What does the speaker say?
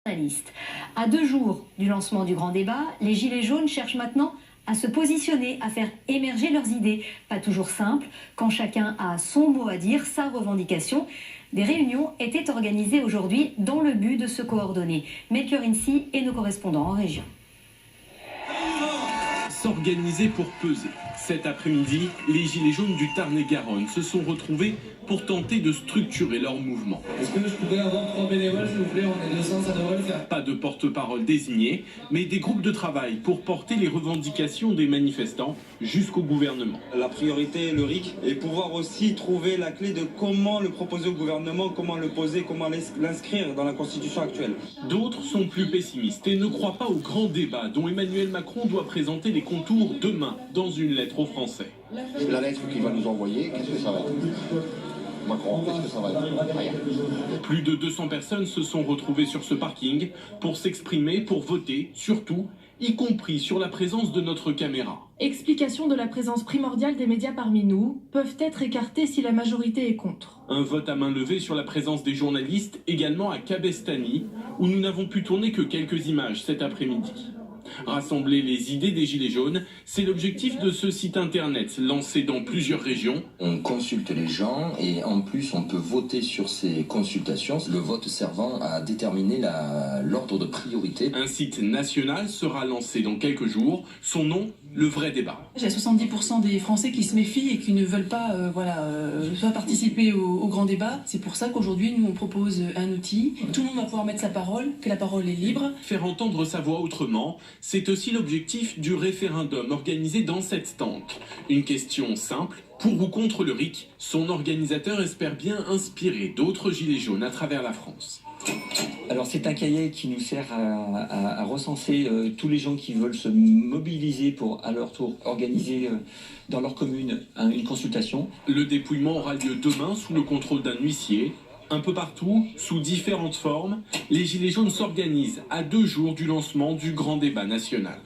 Journalistes. À 2 jours du lancement du grand débat, les Gilets jaunes cherchent maintenant à se positionner, à faire émerger leurs idées. Pas toujours simple, quand chacun a son mot à dire, sa revendication. Des réunions étaient organisées aujourd'hui dans le but de se coordonner. Melchior Insi et nos correspondants en région. S'organiser pour peser. Cet après-midi, les Gilets jaunes du Tarn-et-Garonne se sont retrouvés pour tenter de structurer leur mouvement. Est-ce que je pourrais avoir 3 bénévoles, s'il vous plaît? On est 200, ça devrait le faire. Pas de porte-parole désigné, mais des groupes de travail pour porter les revendications des manifestants jusqu'au gouvernement. La priorité est le RIC et pouvoir aussi trouver la clé de comment le proposer au gouvernement, comment le poser, comment l'inscrire dans la Constitution actuelle. D'autres sont plus pessimistes et ne croient pas au grand débat dont Emmanuel Macron doit présenter les contours demain dans une lettre aux Français. La lettre qu'il va nous envoyer, qu'est-ce que ça va être? Macron, qu'est-ce que ça va être? Rien. Plus de 200 personnes se sont retrouvées sur ce parking pour s'exprimer, pour voter, surtout, y compris sur la présence de notre caméra. Explication de la présence primordiale des médias parmi nous, peuvent être écartés si la majorité est contre. Un vote à main levée sur la présence des journalistes également à Cabestany, où nous n'avons pu tourner que quelques images cet après-midi. Rassembler les idées des Gilets jaunes, c'est l'objectif de ce site internet lancé dans plusieurs régions. On consulte les gens et en plus on peut voter sur ces consultations, le vote servant à déterminer l'ordre de priorité. Un site national sera lancé dans quelques jours, son nom, le vrai débat. Il y a 70% des Français qui se méfient et qui ne veulent pas soit participer au grand débat. C'est pour ça qu'aujourd'hui nous on propose un outil. Tout le monde va pouvoir mettre sa parole, que la parole est libre. Faire entendre sa voix autrement, c'est aussi l'objectif du référendum organisé dans cette tente. Une question simple, pour ou contre le RIC, son organisateur espère bien inspirer d'autres gilets jaunes à travers la France. Alors c'est un cahier qui nous sert à recenser tous les gens qui veulent se mobiliser pour à leur tour organiser dans leur commune une consultation. Le dépouillement aura lieu demain sous le contrôle d'un huissier. Un peu partout, sous différentes formes, les Gilets jaunes s'organisent à 2 jours du lancement du grand débat national.